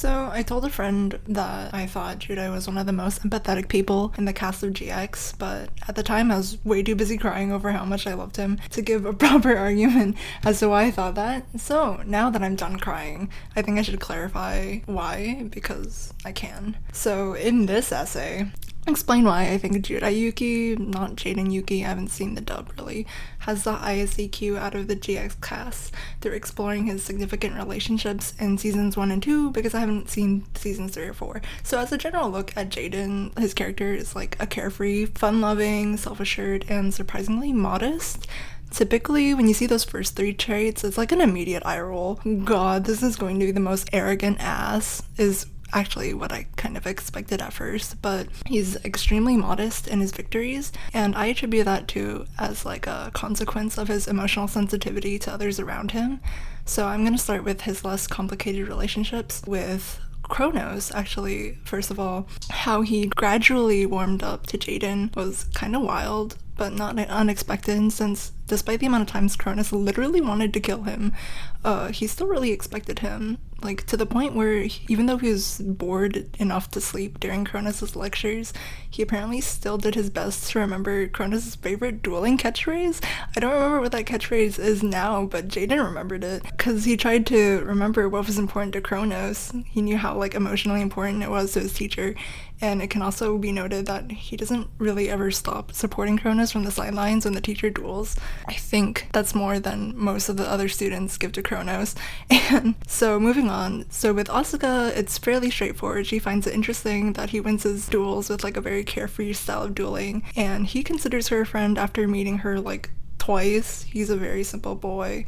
So I told a friend that I thought Judai was one of the most empathetic people in the cast of GX, but at the time I was way too busy crying over how much I loved him to give a proper argument as to why I thought that. So now that I'm done crying, I think I should clarify why, because I can. So in this essay, explain why I think Judai Yuki, not Jaden Yuki, I haven't seen the dub really, has the highest EQ out of the GX cast through exploring his significant relationships in seasons 1 and 2 because I haven't seen seasons 3 or 4. So as a general look at Jaden, his character is like a carefree, fun-loving, self-assured, and surprisingly modest. Typically, when you see those first 3 traits, it's like an immediate eye roll. God, this is going to be the most arrogant ass, is actually what I kind of expected at first, but he's extremely modest in his victories, and I attribute that to as like a consequence of his emotional sensitivity to others around him. So I'm going to start with his less complicated relationships with Kronos. Actually, first of all, how he gradually warmed up to Jaden was kind of wild, but not unexpected, since despite the amount of times Kronos literally wanted to kill him, he still really expected him, like to the point where even though he was bored enough to sleep during Kronos' lectures, he apparently still did his best to remember Kronos' favorite dueling catchphrase. I don't remember what that catchphrase is now, but Jaden remembered it, because he tried to remember what was important to Kronos. He knew how like emotionally important it was to his teacher, and it can also be noted that he doesn't really ever stop supporting Kronos from the sidelines when the teacher duels. I think that's more than most of the other students give to Kronos. And so moving on, so with Asuka, it's fairly straightforward. She finds it interesting that he wins his duels with like a very carefree style of dueling, and he considers her a friend after meeting her like twice. He's a very simple boy.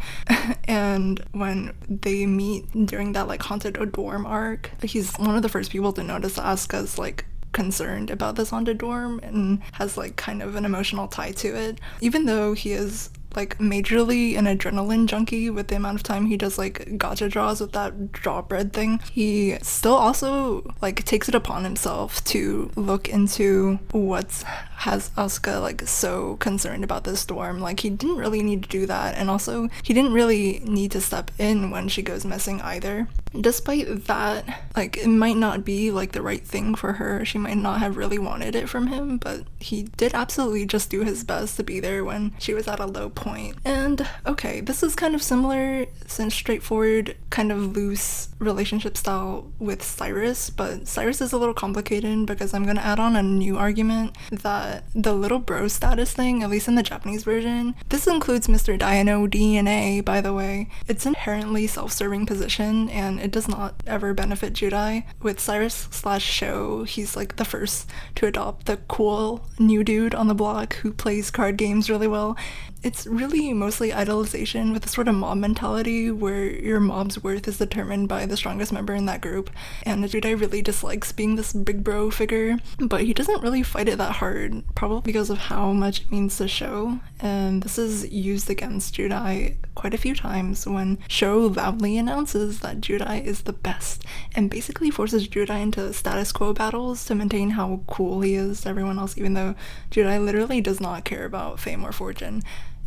And when they meet during that like haunted dorm arc, he's one of the first people to notice Asuka's like concerned about this haunted dorm and has like kind of an emotional tie to it, even though he is like majorly an adrenaline junkie with the amount of time he does like gacha draws with that draw bread thing. He still also like takes it upon himself to look into what has Asuka like so concerned about this dorm. Like he didn't really need to do that, and also he didn't really need to step in when she goes missing either. Despite that, like it might not be like the right thing for her, she might not have really wanted it from him, but he did absolutely just do his best to be there when she was at a low point. And okay, this is kind of similar, since straightforward, kind of loose relationship style with Cyrus, but Cyrus is a little complicated because I'm gonna add on a new argument that the little bro status thing, at least in the Japanese version, this includes Mr. Dino DNA, by the way. It's an inherently self-serving position, and it does not ever benefit Judai. With Cyrus/Show, he's like the first to adopt the cool new dude on the block who plays card games really well. It's really mostly idolization with a sort of mob mentality where your mob's worth is determined by the strongest member in that group, and Judai really dislikes being this big bro figure, but he doesn't really fight it that hard, probably because of how much it means to Show, and this is used against Judai quite a few times when Show loudly announces that Judai is the best, and basically forces Judai into status quo battles to maintain how cool he is to everyone else, even though Judai literally does not care about fame or fortune.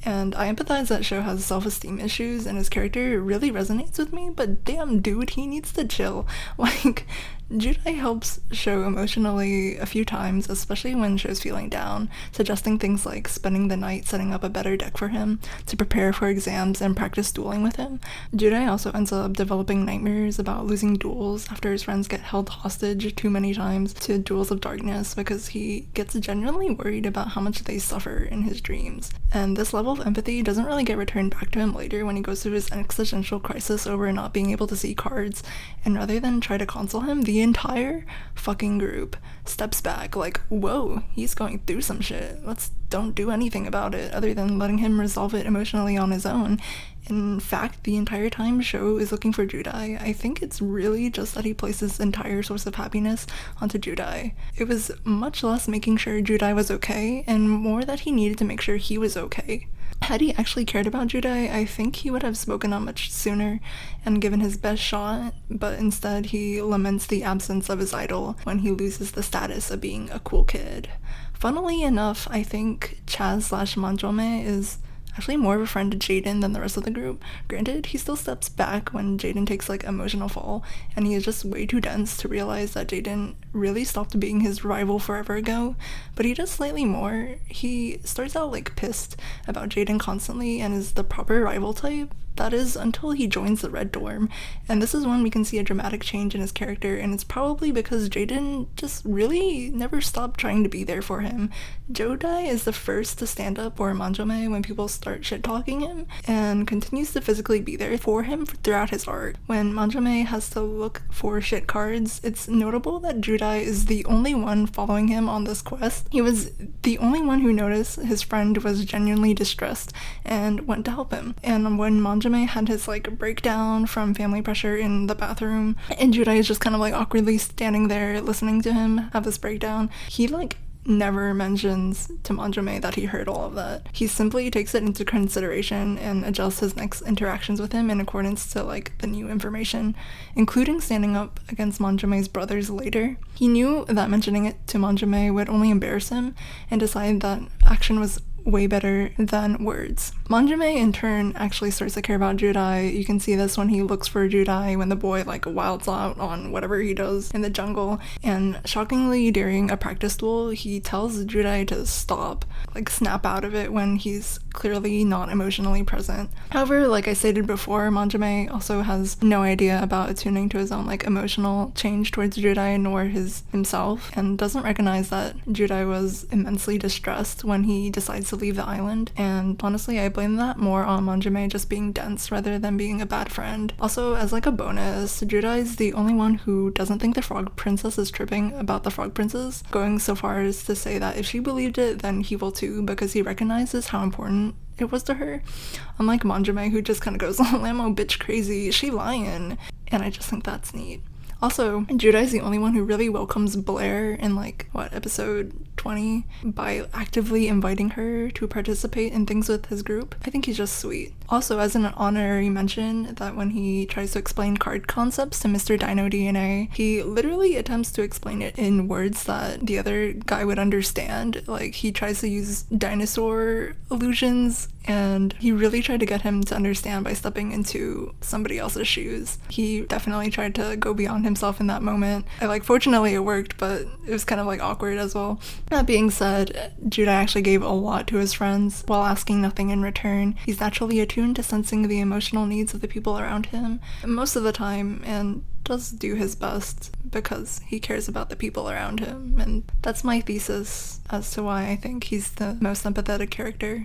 And I empathize that Show has self-esteem issues, and his character really resonates with me, but damn dude, he needs to chill. Like, Judai helps Show emotionally a few times, especially when Show's feeling down, suggesting things like spending the night setting up a better deck for him to prepare for exams and practice dueling with him. Judai also ends up developing nightmares about losing duels after his friends get held hostage too many times to duels of darkness because he gets genuinely worried about how much they suffer in his dreams. And this level of empathy doesn't really get returned back to him later when he goes through his existential crisis over not being able to see cards, and rather than try to console him, the entire fucking group steps back like, whoa, he's going through some shit, let's don't do anything about it other than letting him resolve it emotionally on his own. In fact, the entire time Show is looking for Judai, I think it's really just that he places his entire source of happiness onto Judai. It was much less making sure Judai was okay, and more that he needed to make sure he was okay. Had he actually cared about Judai, I think he would have spoken up much sooner and given his best shot, but instead he laments the absence of his idol when he loses the status of being a cool kid. Funnily enough, I think Chaz/Manjome is actually more of a friend to Jaden than the rest of the group. Granted, he still steps back when Jaden takes like emotional fall, and he is just way too dense to realize that Jaden really stopped being his rival forever ago, but he does slightly more. He starts out like pissed about Jaden constantly and is the proper rival type. That is, until he joins the Red Dorm, and this is when we can see a dramatic change in his character, and it's probably because Jaden just really never stopped trying to be there for him. Judai is the first to stand up for Manjome when people start shit-talking him, and continues to physically be there for him throughout his arc. When Manjome has to look for shit cards, it's notable that Judai is the only one following him on this quest. He was the only one who noticed his friend was genuinely distressed and went to help him, and when Manjome had his like breakdown from family pressure in the bathroom, and Judai is just kind of like awkwardly standing there listening to him have this breakdown, he like never mentions to Manjome that he heard all of that. He simply takes it into consideration and adjusts his next interactions with him in accordance to like the new information, including standing up against Manjome's brothers later. He knew that mentioning it to Manjome would only embarrass him, and decided that action was way better than words. Manjome in turn actually starts to care about Judai. You can see this when he looks for Judai when the boy like wilds out on whatever he does in the jungle, and shockingly during a practice duel he tells Judai to stop, like snap out of it when he's clearly not emotionally present. However, like I stated before, Manjome also has no idea about attuning to his own like emotional change towards Judai nor himself, and doesn't recognize that Judai was immensely distressed when he decides to leave the island, and honestly I blame that more on Manjome just being dense rather than being a bad friend. Also, as like a bonus, Judai is the only one who doesn't think the frog princess is tripping about the frog princess, going so far as to say that if she believed it then he will too, because he recognizes how important it was to her, unlike Manjome who just kind of goes, Lamo bitch crazy, she lying, and I just think that's neat. Also, Judai's the only one who really welcomes Blair in like, episode 20 by actively inviting her to participate in things with his group. I think he's just sweet. Also, as an honorary mention, that when he tries to explain card concepts to Mr. Dino DNA, he literally attempts to explain it in words that the other guy would understand. Like, he tries to use dinosaur illusions, and he really tried to get him to understand by stepping into somebody else's shoes. He definitely tried to go beyond himself in that moment. Fortunately it worked, but it was kind of like awkward as well. That being said, Judai actually gave a lot to his friends while asking nothing in return. He's naturally attuned to sensing the emotional needs of the people around him most of the time, and does do his best because he cares about the people around him, and that's my thesis as to why I think he's the most empathetic character.